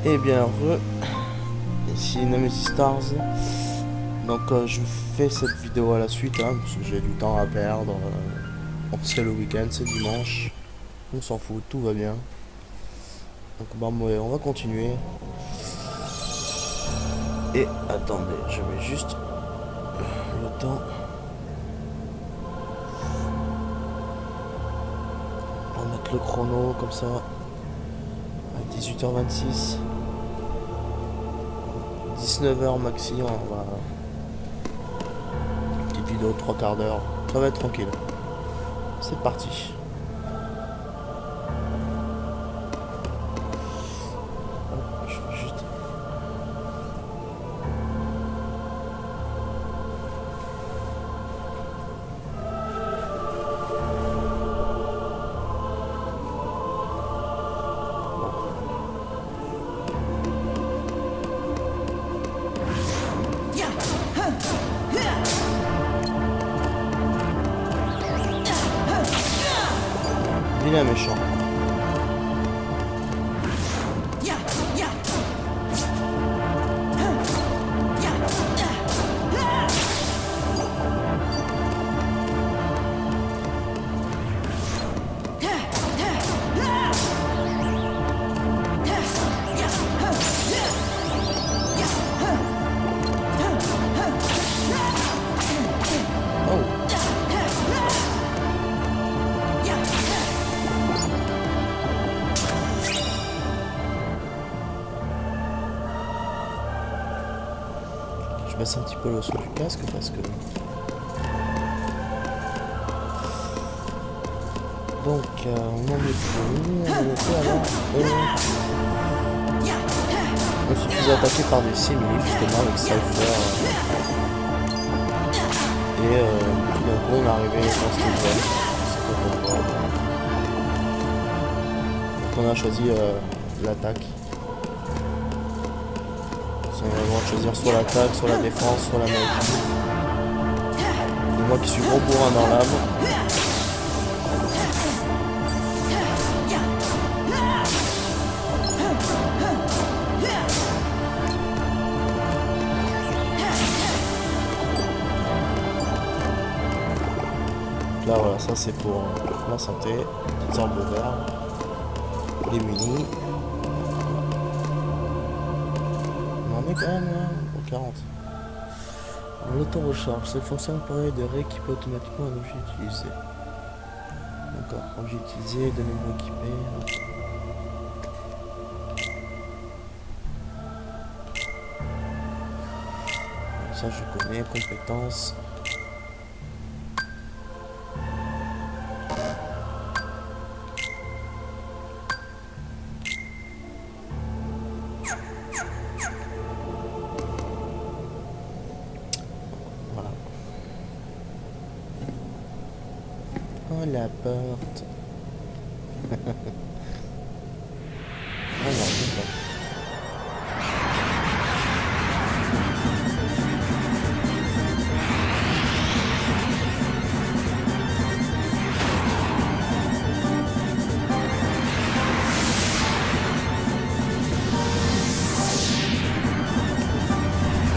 Et bien heureux, ici Nemesis Stars. Donc je fais cette vidéo à la suite hein, parce que j'ai du temps à perdre. C'est le week-end, c'est dimanche. On s'en fout, tout va bien. Donc bon, ouais, on va continuer. Et attendez, je mets juste le temps. On va mettre le chrono comme ça à 18h26. 19h maxi, on va... Petite vidéo de 3 quarts d'heure. Ça va être tranquille. C'est parti. Hop, je vais juste... Vilain méchant. Je baisse un petit peu le son du casque parce que... Donc, on en est plus. On était alors... On se faisait attaquer par des simili justement avec Cypher. Et tout d'un coup on est arrivé dans ce niveau. Donc on a choisi l'attaque. On va vraiment choisir soit l'attaque, soit la défense, soit la magie. Et moi qui suis gros bourrin dans l'âme. Là voilà, ça c'est pour la santé. Petites orbes de verre. Les munis. On est quand même au 40. L'auto-recharge, cette fonction permet de rééquiper automatiquement un objet utilisé. D'accord, objet utilisé, de nouveau équipé. Ça je connais, compétences. Oh la porte. Oh non, c'est pas.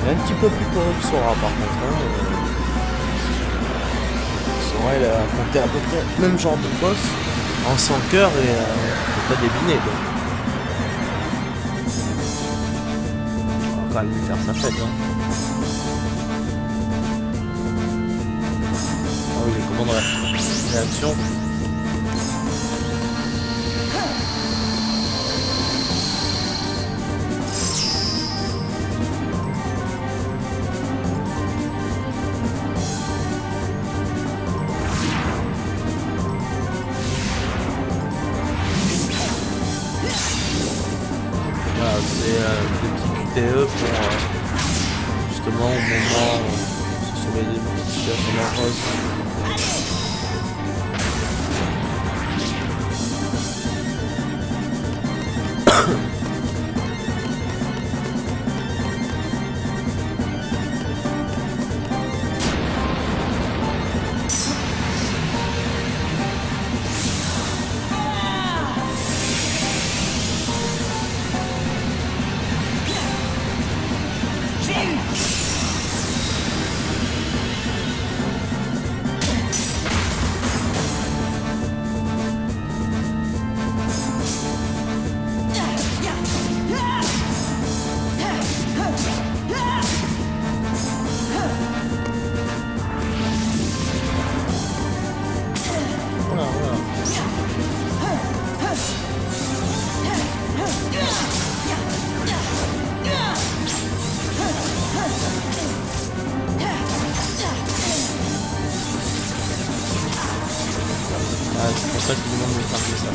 Elle est un petit peu plus pauvre que Sora par contre. Hein. Sora elle a compté à peu près même genre de boss en 100 cœurs et faut pas deviner quoi. On va quand même lui faire sa fête hein. Ah oui, les commandes de réaction. C'est des petits QTE pour justement au moment où ce sont des petites situations dangereuses. pour ça que tout le monde me parle de ça.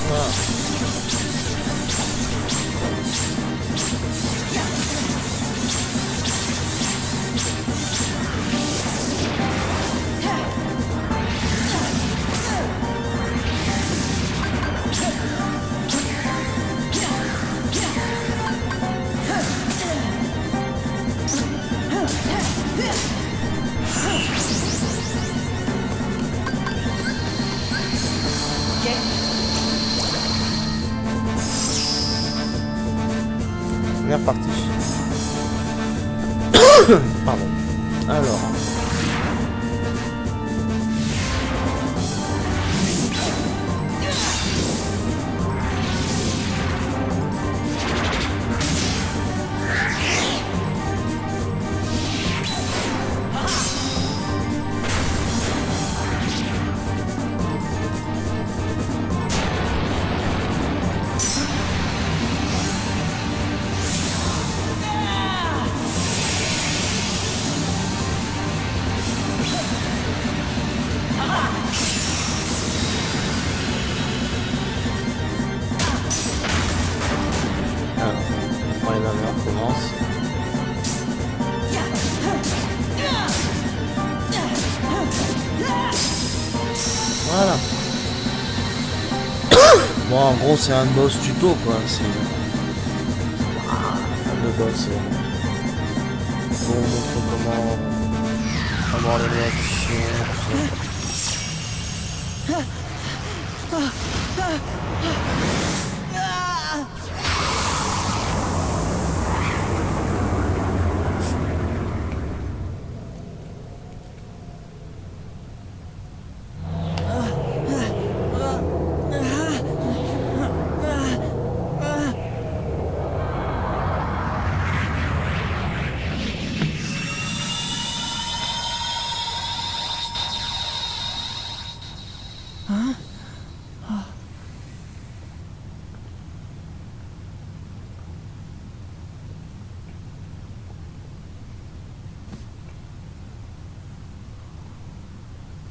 Voilà. Première partie. Pardon. Alors. Voilà. Bon, en gros, c'est un boss tuto, quoi. C'est le boss. Pour montrer comment avoir les réactions.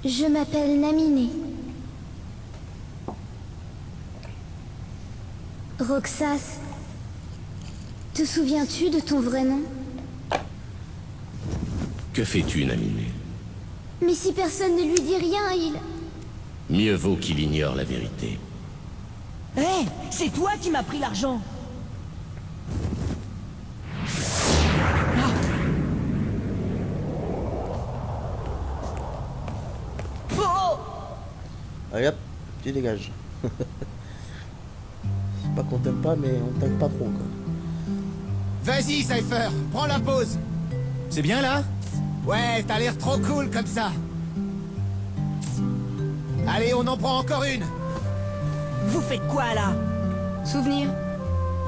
Je m'appelle Naminé. Roxas, te souviens-tu de ton vrai nom? Que fais-tu, Naminé? Mais si personne ne lui dit rien, il... Mieux vaut qu'il ignore la vérité. Hé, c'est toi qui m'as pris l'argent. Allez hop, tu dégages. C'est pas qu'on t'aime pas, mais on t'aime pas trop, quoi. Vas-y, Cypher, prends la pause. C'est bien là? Ouais, t'as l'air trop cool comme ça. Allez, on en prend encore une. Vous faites quoi là? Souvenir?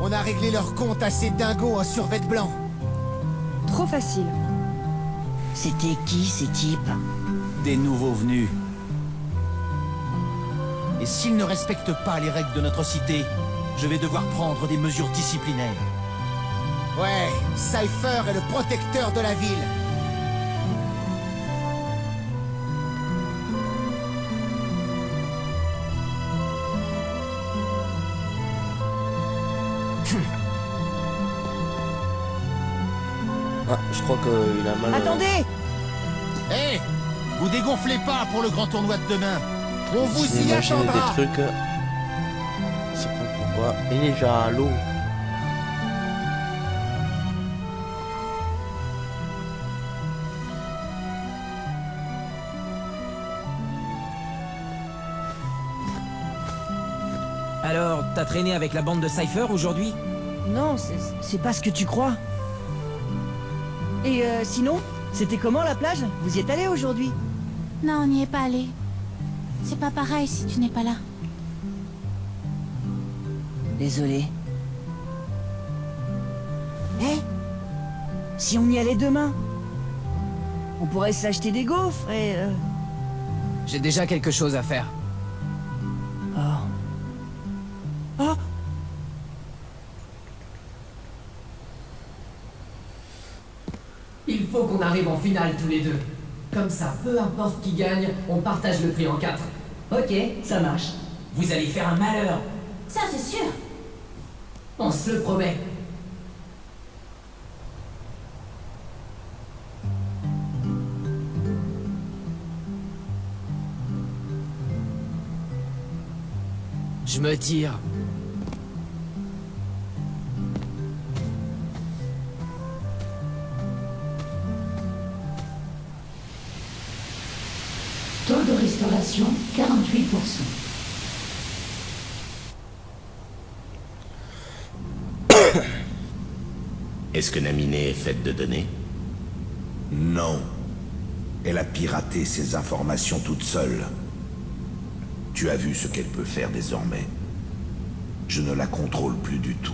On a réglé leur compte à ces dingos en survêt blanc. Trop facile. C'était qui ces types? Des nouveaux venus. Et s'ils ne respectent pas les règles de notre cité, je vais devoir prendre des mesures disciplinaires. Ouais, Cypher est le protecteur de la ville. Ah, je crois qu'il a mal... Attendez! Hé, vous dégonflez pas pour le grand tournoi de demain. On vous J'ai y imaginé attendra. des trucs. C'est pas pourquoi. Il est déjà à l'eau. Alors, t'as traîné avec la bande de Cypher aujourd'hui? Non, c'est pas ce que tu crois. Et sinon, c'était comment la plage? Vous y êtes allé aujourd'hui? Non, on n'y est pas allé. C'est pas pareil si tu n'es pas là. Désolé. Hé, si on y allait demain, on pourrait s'acheter des gaufres et... J'ai déjà quelque chose à faire. Oh. Il faut qu'on arrive en finale tous les deux. Comme ça, peu importe qui gagne, on partage le prix en 4. Ok, ça marche. Vous allez faire un malheur. Ça, c'est sûr. On se le promet. Je me tire. Taux de restauration 48%. Est-ce que Naminé est faite de données? Non. Elle a piraté ses informations toute seule. Tu as vu ce qu'elle peut faire désormais. Je ne la contrôle plus du tout.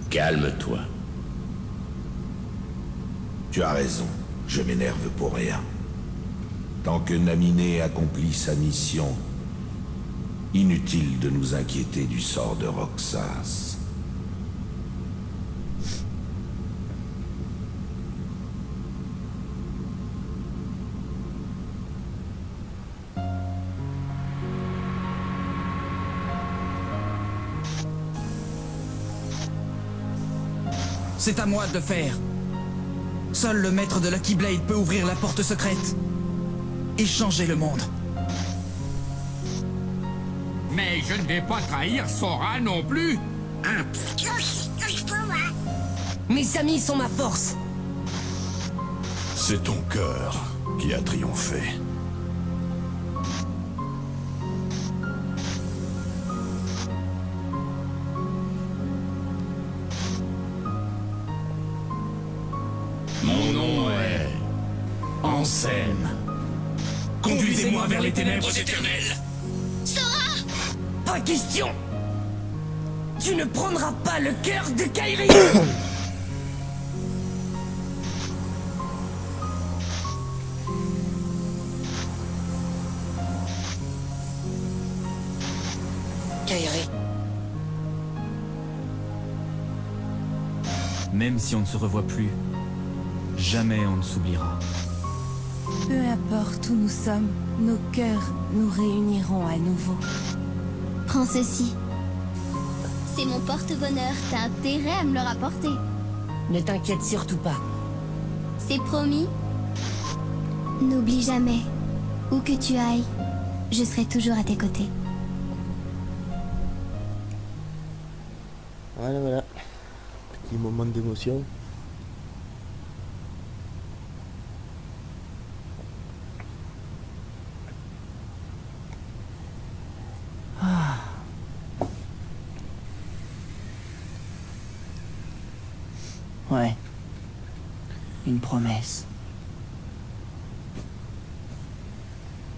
Calme-toi. Tu as raison, je m'énerve pour rien. Tant que Naminé accomplit sa mission, inutile de nous inquiéter du sort de Roxas. C'est à moi de le faire. Seul le maître de la Keyblade peut ouvrir la porte secrète et changer le monde. Mais je ne vais pas trahir Sora non plus. Mes amis sont ma force. C'est ton cœur qui a triomphé. Mon nom est... Ansem. Conduisez-moi vers les ténèbres éternelles. Sora! Pas question! Tu ne prendras pas le cœur de Kairi! Kairi. Même si on ne se revoit plus, jamais on ne s'oubliera. Peu importe où nous sommes, nos cœurs nous réuniront à nouveau. Prends ceci. C'est mon porte-bonheur, t'as intérêt à me le rapporter. Ne t'inquiète surtout pas. C'est promis. N'oublie jamais, où que tu ailles, je serai toujours à tes côtés. Voilà, voilà. Petit moment d'émotion. Ouais. Une promesse.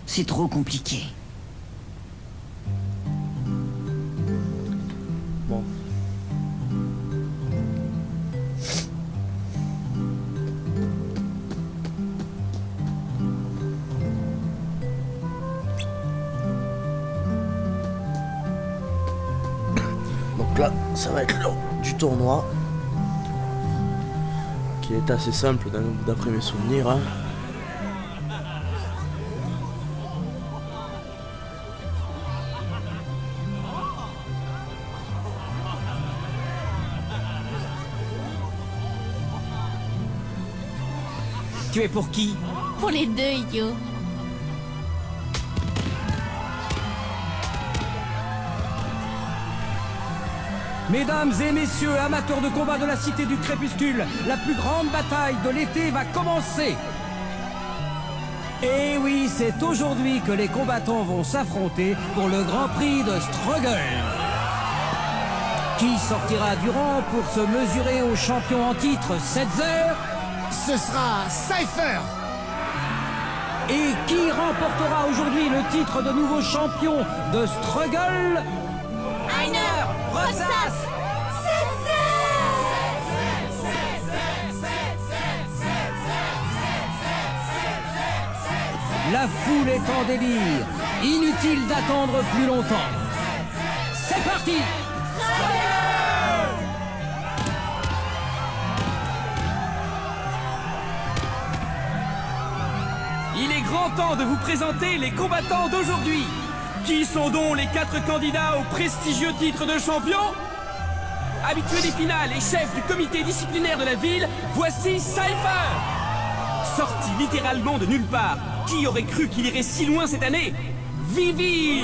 C'est trop compliqué. Bon. Donc là, ça va être l'heure du tournoi. Qui est assez simple d'après mes souvenirs. Hein. Tu es pour qui? Pour les deux, idiot. Mesdames et messieurs, amateurs de combat de la Cité du Crépuscule, la plus grande bataille de l'été va commencer. Et oui, c'est aujourd'hui que les combattants vont s'affronter pour le Grand Prix de Struggle. Qui sortira du rang pour se mesurer au champion en titre 7 heures? Ce sera Cypher. Et qui remportera aujourd'hui le titre de nouveau champion de Struggle? Einer Roxas. La foule est en délire. Inutile d'attendre plus longtemps. C'est parti! il est grand temps de vous présenter les combattants d'aujourd'hui. Qui sont donc les 4 candidats au prestigieux titre de champion? Habitué des finales et chef du comité disciplinaire de la ville, voici Cypher. Sorti littéralement de nulle part, qui aurait cru qu'il irait si loin cette année? Vivi!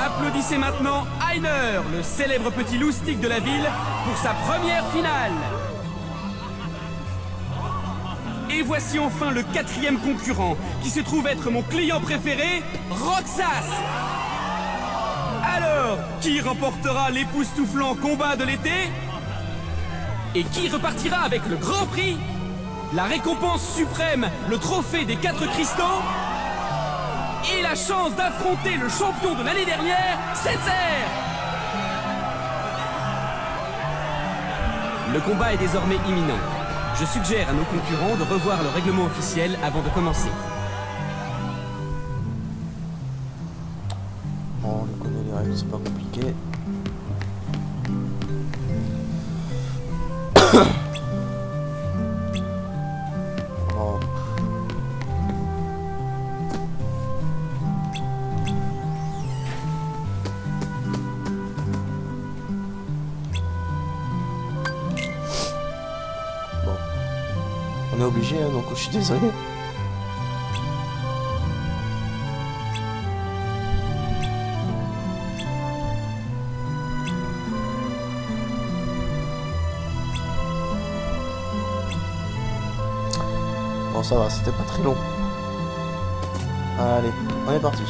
Applaudissez maintenant Einer, le célèbre petit loustic de la ville, pour sa première finale. Et voici enfin le 4e concurrent, qui se trouve être mon client préféré, Roxas. Alors, qui remportera l'époustouflant combat de l'été? Et qui repartira avec le grand prix? La récompense suprême, le trophée des 4 cristaux? Et la chance d'affronter le champion de l'année dernière, Setzer. Le combat est désormais imminent. Je suggère à nos concurrents de revoir le règlement officiel avant de commencer. Bon, on connaît les règles, c'est pas compliqué. Oh. On est obligé, hein, donc je suis désolé. Bon, ça va, c'était pas très long. Allez, on est parti.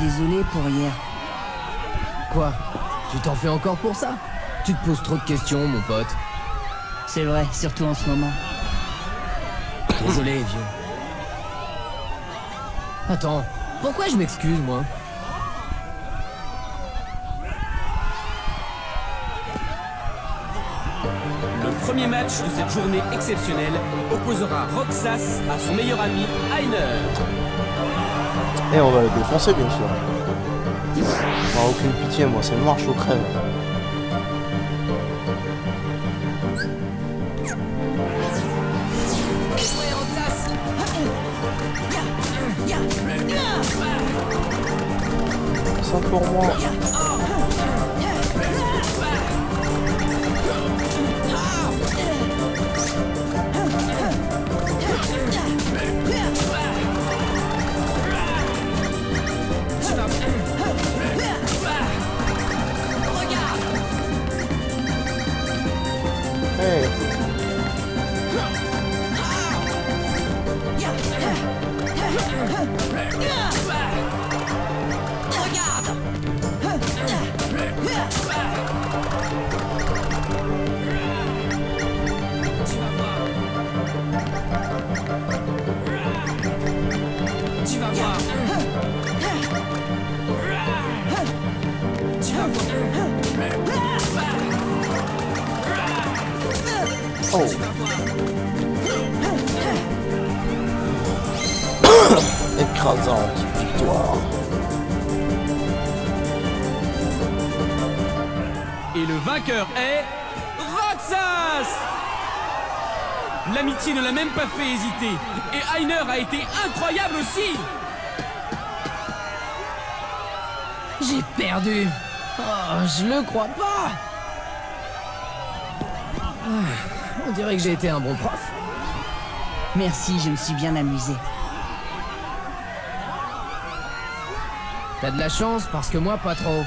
Désolé pour hier. Quoi? Tu t'en fais encore pour ça? Tu te poses trop de questions, mon pote. C'est vrai, surtout en ce moment. Désolé, vieux. Attends, pourquoi je m'excuse, moi? Le premier match de cette journée exceptionnelle opposera Roxas à son meilleur ami, Einer. Et on va le défoncer, bien sûr. Enfin, aucune pitié, moi, c'est marche au crève. Ça pour moi. Hey. Oh. Écrasante victoire. Et le vainqueur est Roxas. L'amitié ne l'a même pas fait hésiter. Et Einer a été incroyable aussi. J'ai perdu. Oh, je le crois pas. On dirait que j'ai été un bon prof. Merci, je me suis bien amusé. T'as de la chance parce que moi pas trop.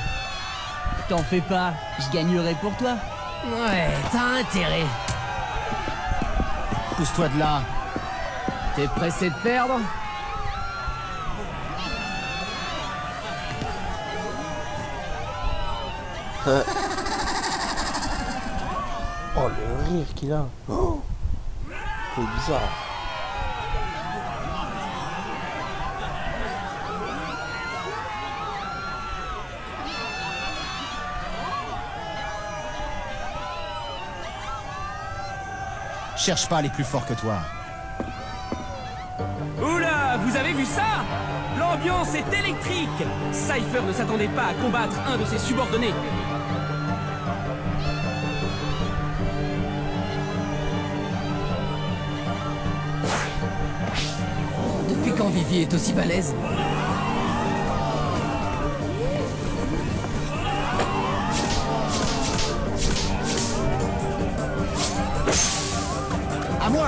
T'en fais pas, je gagnerai pour toi. Ouais, t'as intérêt. Pousse-toi de là. T'es pressé de perdre? Oh, le rire qu'il a. Oh, c'est bizarre. Cherche pas les plus forts que toi. Oula, vous avez vu ça? L'ambiance est électrique. Cypher ne s'attendait pas à combattre un de ses subordonnés. Depuis quand Vivi est aussi balèze? À moi!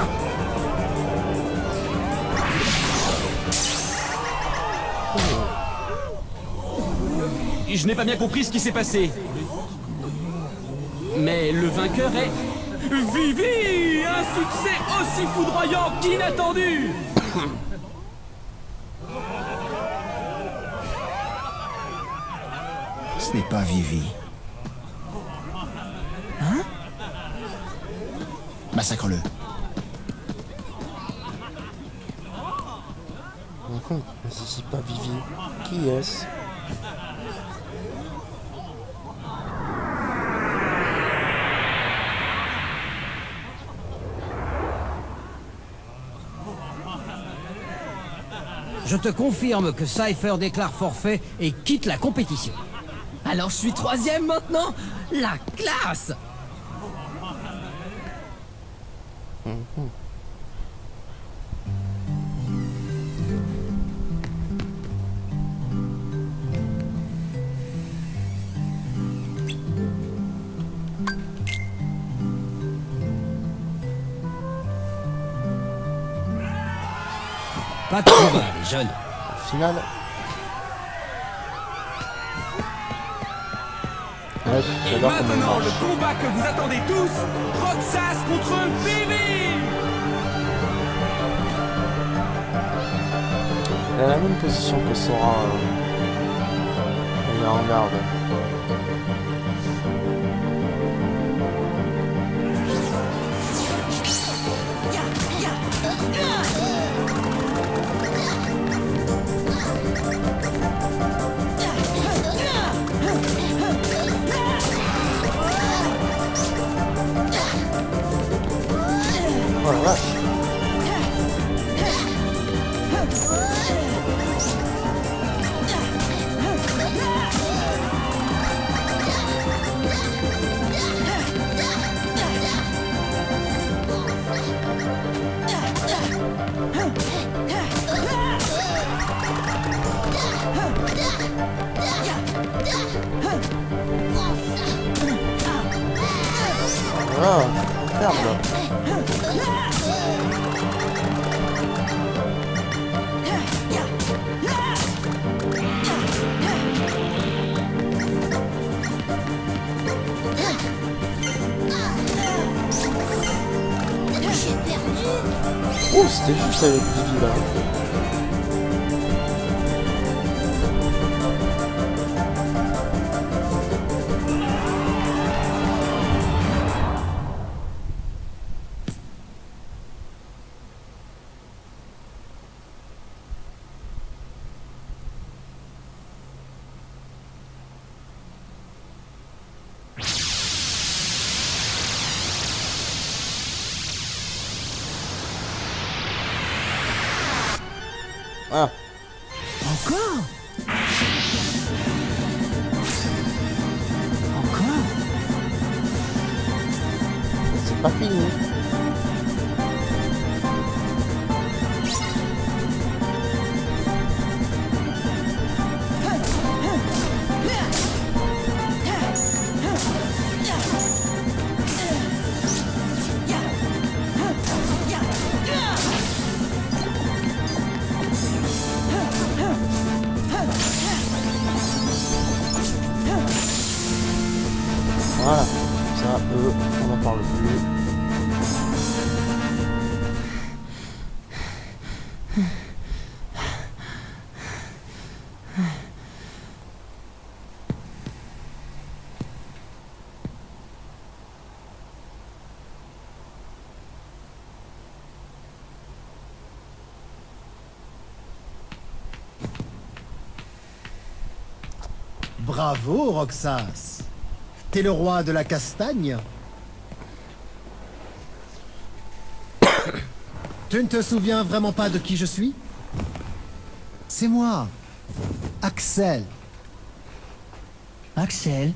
Je n'ai pas bien compris ce qui s'est passé. Mais le vainqueur est... Vivi! Un succès aussi foudroyant qu'inattendu! Ce n'est pas Vivi. Hein? Massacre-le. Mais si c'est pas Vivi, qui est-ce? Je te confirme que Cypher déclare forfait et quitte la compétition. Alors je suis 3e maintenant? La classe! Pas de combat, les jeunes. Au final... Ouais, Et j'adore comment il maintenant, marche. le combat que vous attendez tous, Roxas contre Vivi! Elle a la même position que Sora. Elle est en garde. Oh la vache. Ah, merde là. Oh, c'était juste avec Vivi là. Ah. Encore? Encore? C'est pas fini. Voilà, ça, eux, on n'en parle plus. Bravo, Roxas. T'es le roi de la castagne? Tu ne te souviens vraiment pas de qui je suis? C'est moi, Axel. Axel?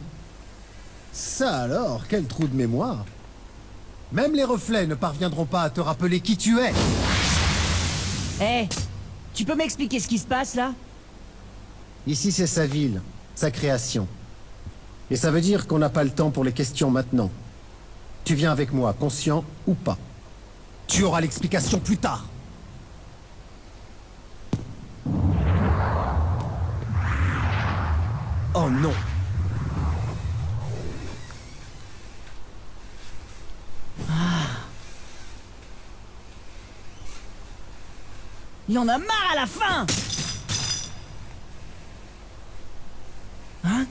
Ça alors, quel trou de mémoire. Même les reflets ne parviendront pas à te rappeler qui tu es. Hé, tu peux m'expliquer ce qui se passe là? Ici c'est sa ville, sa création. Et ça veut dire qu'on n'a pas le temps pour les questions maintenant. Tu viens avec moi, conscient ou pas. Tu auras l'explication plus tard. Oh non. Il y en a marre à la fin! Hein?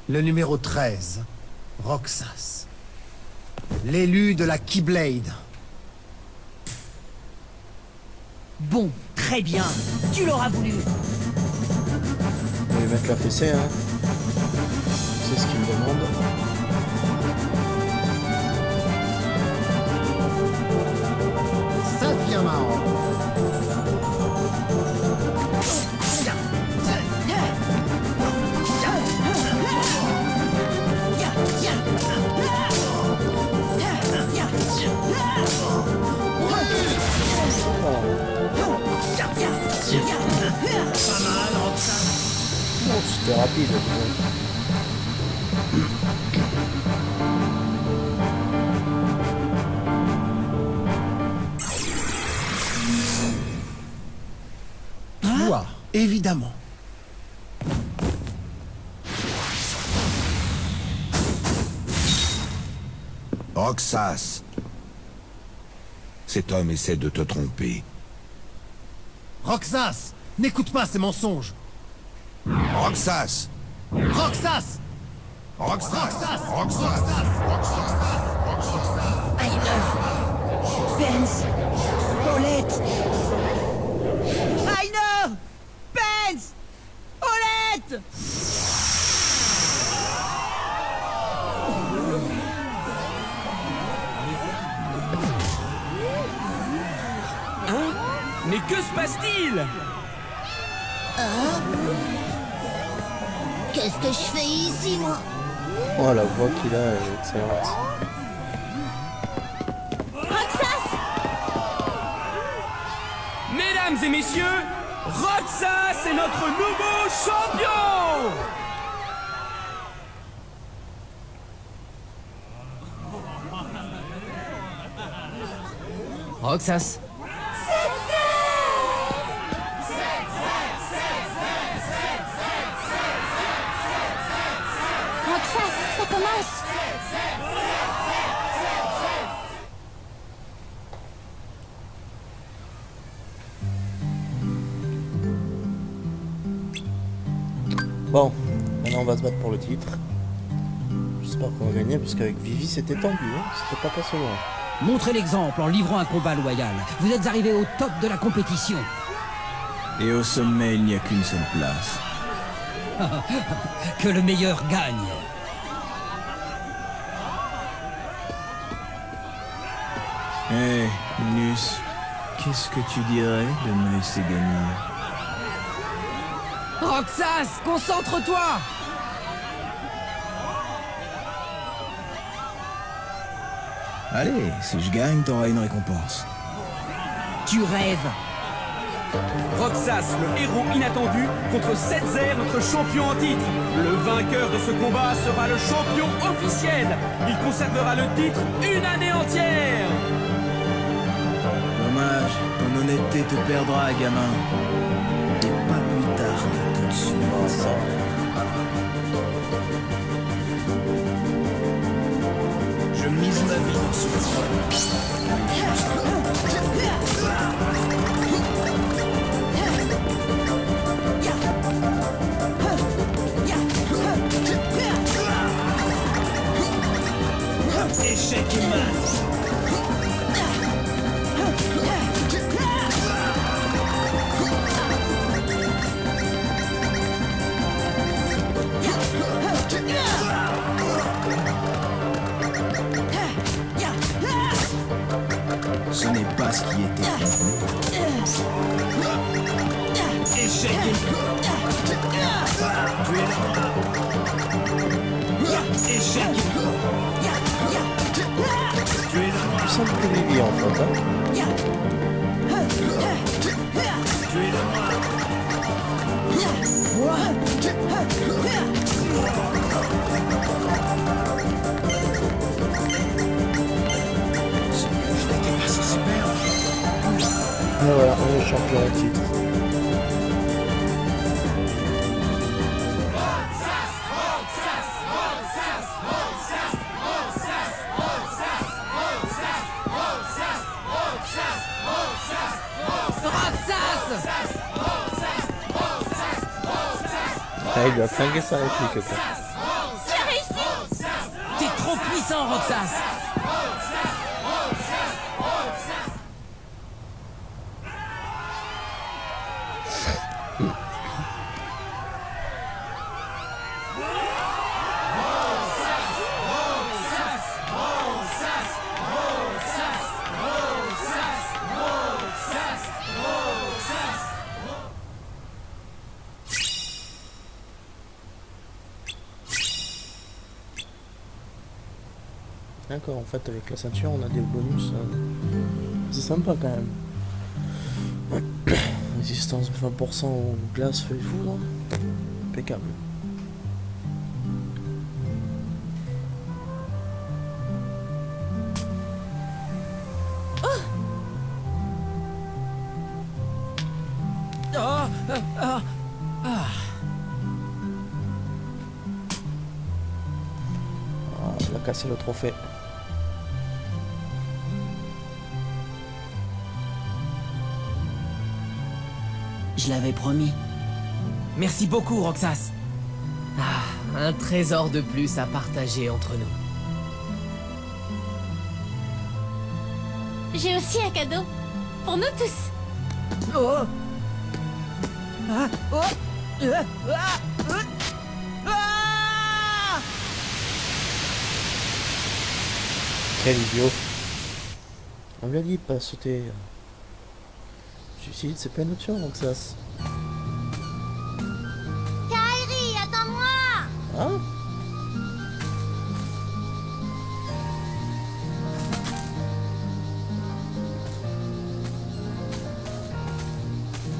Le numéro 13, Roxas. L'élu de la Keyblade. Bon, très bien. Tu l'auras voulu. On va lui mettre la fessée, hein. C'est ce qu'il me demande. Ça devient marrant. Oh, c'était rapide. Toi, évidemment. Roxas. Cet homme essaie de te tromper. Roxas, n'écoute pas ces mensonges. Roxas. Roxas. Roxas. Roxas. Pence! Paulette! Rainer! Pence! Paulette! Hein? Mais que se passe-t-il? Qu'est-ce que je fais ici, moi? Oh, la voix qu'il a, elle est excellente. Roxas! Mesdames et messieurs, Roxas est notre nouveau champion! Roxas. Roxas, ça commence! Bon, maintenant on va se battre pour le titre. J'espère qu'on va gagner, parce qu'avec Vivi c'était tendu, hein, c'était pas passé loin. Montrez l'exemple en livrant un combat loyal. Vous êtes arrivé au top de la compétition. Et au sommet, il n'y a qu'une seule place. Que le meilleur gagne. Hé, Minus, qu'est-ce que tu dirais de me laisser gagner? Roxas, concentre-toi! Allez, si je gagne, t'auras une récompense. Tu rêves! Roxas, le héros inattendu, contre Setzer, notre champion en titre. Le vainqueur de ce combat sera le champion officiel. Il conservera le titre une année entière. Dommage, ton honnêteté te perdra, gamin. Et pas plus tard que tout de suite. Je mise ma vie dans ce combat. Échec et mat. propriété. Échec. Échec. Tu sens que Lily en fait, hein. Et voilà, on est champion en titre. Ah, il lui a flingué sa réplique, quoi. Tu as réussi. T'es trop puissant, Roxas. D'accord, en fait avec la ceinture on a des bonus. C'est sympa quand même. Résistance 20% aux glaces feuilles foudre. Impeccable. Il a cassé le trophée. Je l'avais promis. Merci beaucoup, Roxas. Ah, un trésor de plus à partager entre nous. J'ai aussi un cadeau. Pour nous tous. Oh ah, oh Quel idiot. On lui a dit de pas sauter. Suicide, c'est pas une option, donc ça. Kairi, attends-moi. Hein?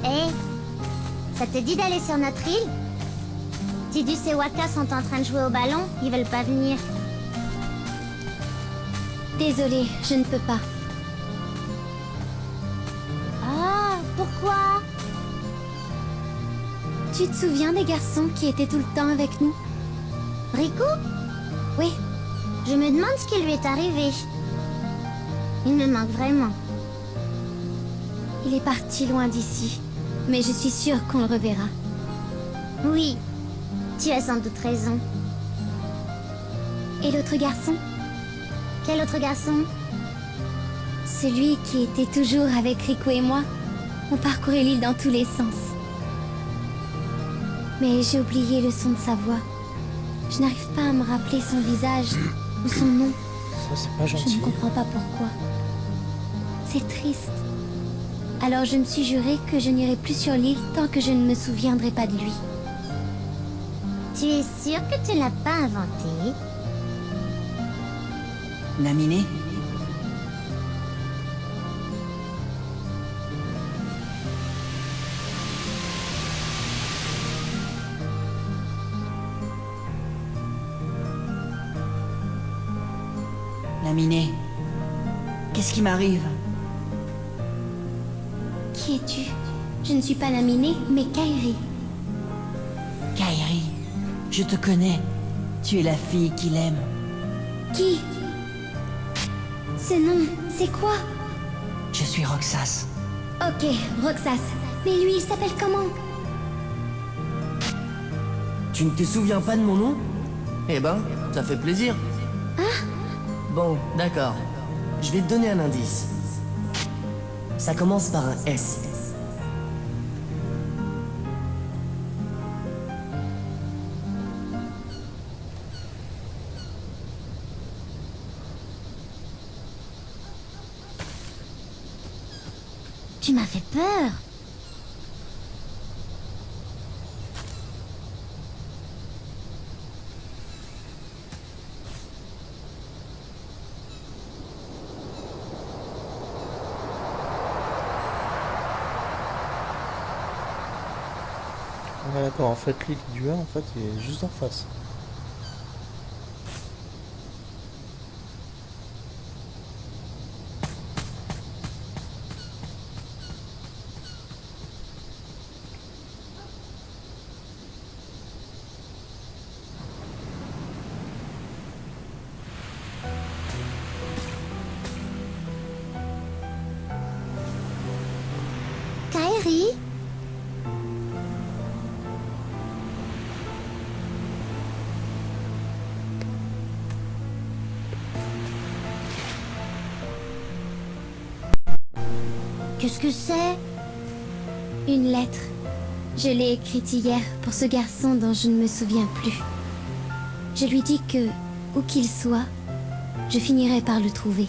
Hé, ça te dit d'aller sur notre île? Tidus et Waka sont en train de jouer au ballon, ils veulent pas venir. Désolée, je ne peux pas. Ah, pourquoi? Tu te souviens des garçons qui étaient tout le temps avec nous? Riku? Oui. Je me demande ce qui lui est arrivé. Il me manque vraiment. Il est parti loin d'ici, mais je suis sûre qu'on le reverra. Oui, tu as sans doute raison. Et l'autre garçon? Quel autre garçon? Celui qui était toujours avec Riku et moi. On parcourait l'île dans tous les sens. Mais j'ai oublié le son de sa voix. Je n'arrive pas à me rappeler son visage ou son nom. Ça, c'est pas gentil. Je ne comprends pas pourquoi. C'est triste. Alors je me suis juré que je n'irai plus sur l'île tant que je ne me souviendrai pas de lui. Tu es sûr que tu ne l'as pas inventé? Naminé? Naminé, qu'est-ce qui m'arrive? Qui es-tu? Je ne suis pas Naminé, mais Kairi. Kairi, je te connais. Tu es la fille qu'il aime. Qui? Ce nom, c'est quoi? Je suis Roxas. Ok, Roxas. Mais lui, il s'appelle comment? Tu ne te souviens pas de mon nom? Eh ben, ça fait plaisir. Hein? Bon, d'accord. Je vais te donner un indice. Ça commence par un S. Tu m'as fait peur. Ouais, d'accord, en fait, l'île du 1, en fait, il est juste en face. Kairi? Qu'est-ce que c'est? Une lettre. Je l'ai écrite hier pour ce garçon dont je ne me souviens plus. Je lui dis que, où qu'il soit, je finirai par le trouver.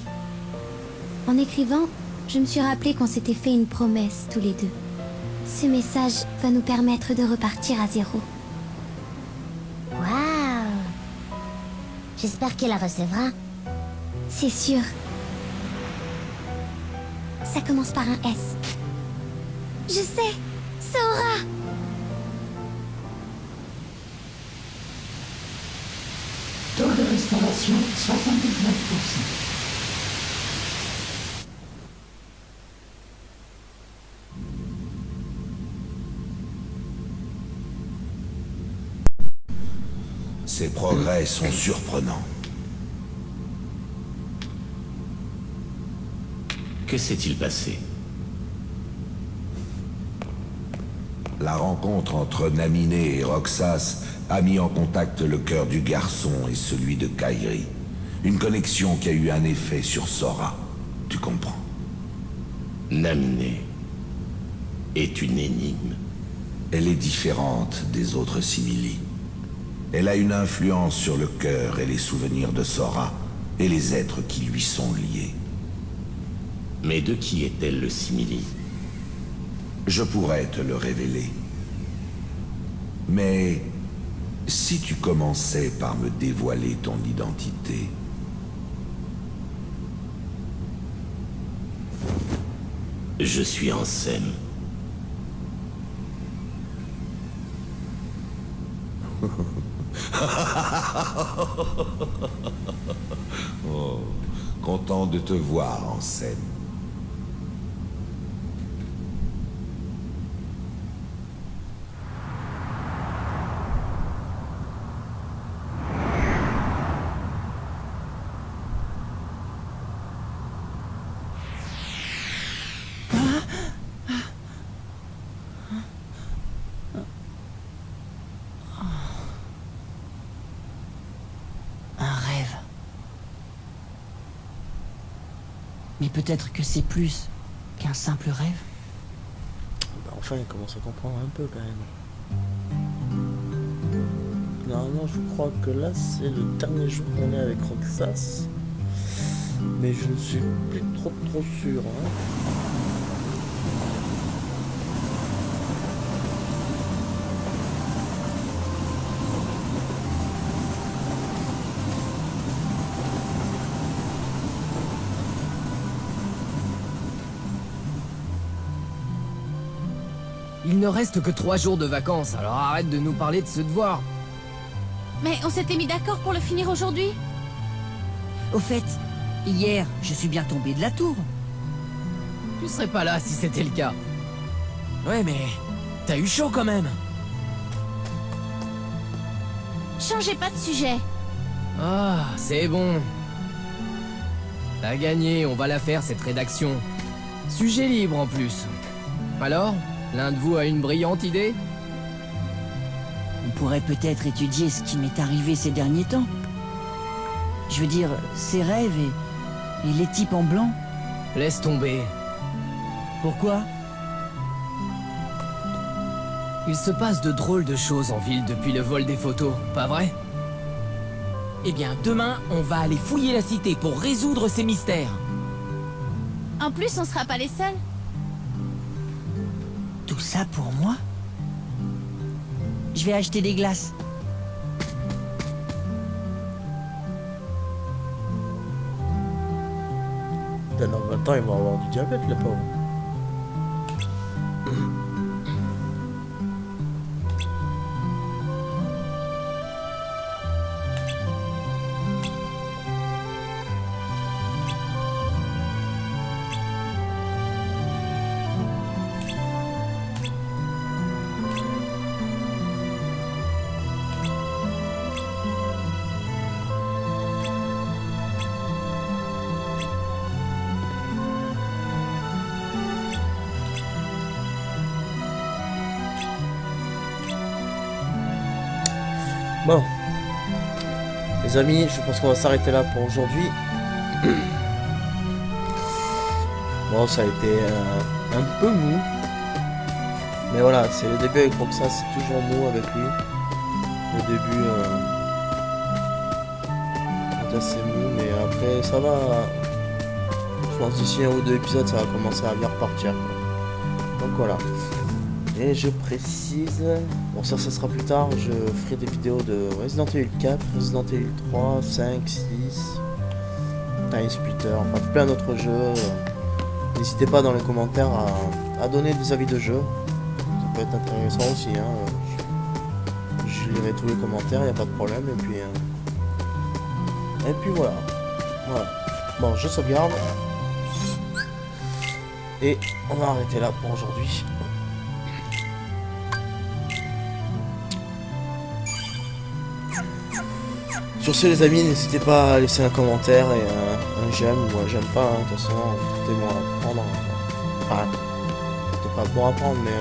En écrivant, je me suis rappelé qu'on s'était fait une promesse tous les deux. Ce message va nous permettre de repartir à zéro. Waouh! J'espère qu'elle la recevra. C'est sûr. Ça commence par un S. Je sais! Sora! Taux de restauration 79%. Ces progrès sont surprenants. Que s'est-il passé? La rencontre entre Naminé et Roxas a mis en contact le cœur du garçon et celui de Kairi. Une connexion qui a eu un effet sur Sora. Tu comprends? Naminé est une énigme. Elle est différente des autres simili. Elle a une influence sur le cœur et les souvenirs de Sora et les êtres qui lui sont liés. Mais de qui est-elle le simili? Je pourrais te le révéler. Mais si tu commençais par me dévoiler ton identité... Je suis Ansem. Oh, content de te voir en scène. Mais peut-être que c'est plus qu'un simple rêve. Bah enfin, il commence à comprendre un peu quand même. Normalement, je crois que là, c'est le dernier jour qu'on est avec Roxas. Mais je ne suis plus trop sûr. Hein. Il ne reste que 3 jours de vacances, alors arrête de nous parler de ce devoir. Mais on s'était mis d'accord pour le finir aujourd'hui. Au fait, hier, je suis bien tombé de la tour. Tu serais pas là si c'était le cas. Ouais, mais t'as eu chaud quand même. Changez pas de sujet. Ah, c'est bon. T'as gagné, on va la faire cette rédaction. Sujet libre en plus. Alors, l'un de vous a une brillante idée? On pourrait peut-être étudier ce qui m'est arrivé ces derniers temps. Je veux dire, ces rêves et les types en blanc. Laisse tomber. Pourquoi? Il se passe de drôles de choses en ville depuis le vol des photos, pas vrai? Eh bien, demain, on va aller fouiller la cité pour résoudre ces mystères. En plus, on sera pas les seuls. Tout ça pour moi? Je vais acheter des glaces. Dans 20 ans, ils vont avoir du diabète, les pauvres. Bon, les amis, je pense qu'on va s'arrêter là pour aujourd'hui. Bon, ça a été un peu mou. Mais voilà, c'est le début avec Roxa, c'est toujours mou avec lui. Le début est assez mou, mais après ça va. Je pense d'ici 1 ou 2 épisodes, ça va commencer à bien repartir. Donc voilà. Et je précise, bon ça sera plus tard, je ferai des vidéos de Resident Evil 4, Resident Evil 3, 5, 6, Time Splitter, enfin plein d'autres jeux. N'hésitez pas dans les commentaires à donner des avis de jeux, ça peut être intéressant aussi, hein. Je lirai tous les commentaires, il n'y a pas de problème, et puis voilà. Bon, je sauvegarde, et on va arrêter là pour aujourd'hui. Sur ce les amis, n'hésitez pas à laisser un commentaire et un j'aime ou un j'aime pas, hein. De toute façon, tout est bon à apprendre. Enfin, peut-être pas bon à apprendre, mais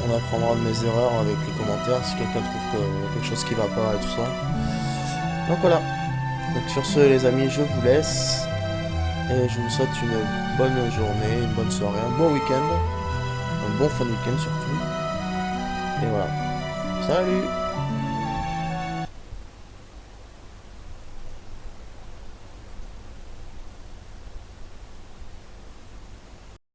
on apprendra de mes erreurs avec les commentaires si quelqu'un trouve quelque chose qui va pas et tout ça. Donc voilà. Donc sur ce les amis, je vous laisse. Et je vous souhaite une bonne journée, une bonne soirée, un bon week-end. Un bon fin de week-end surtout. Et voilà. Salut!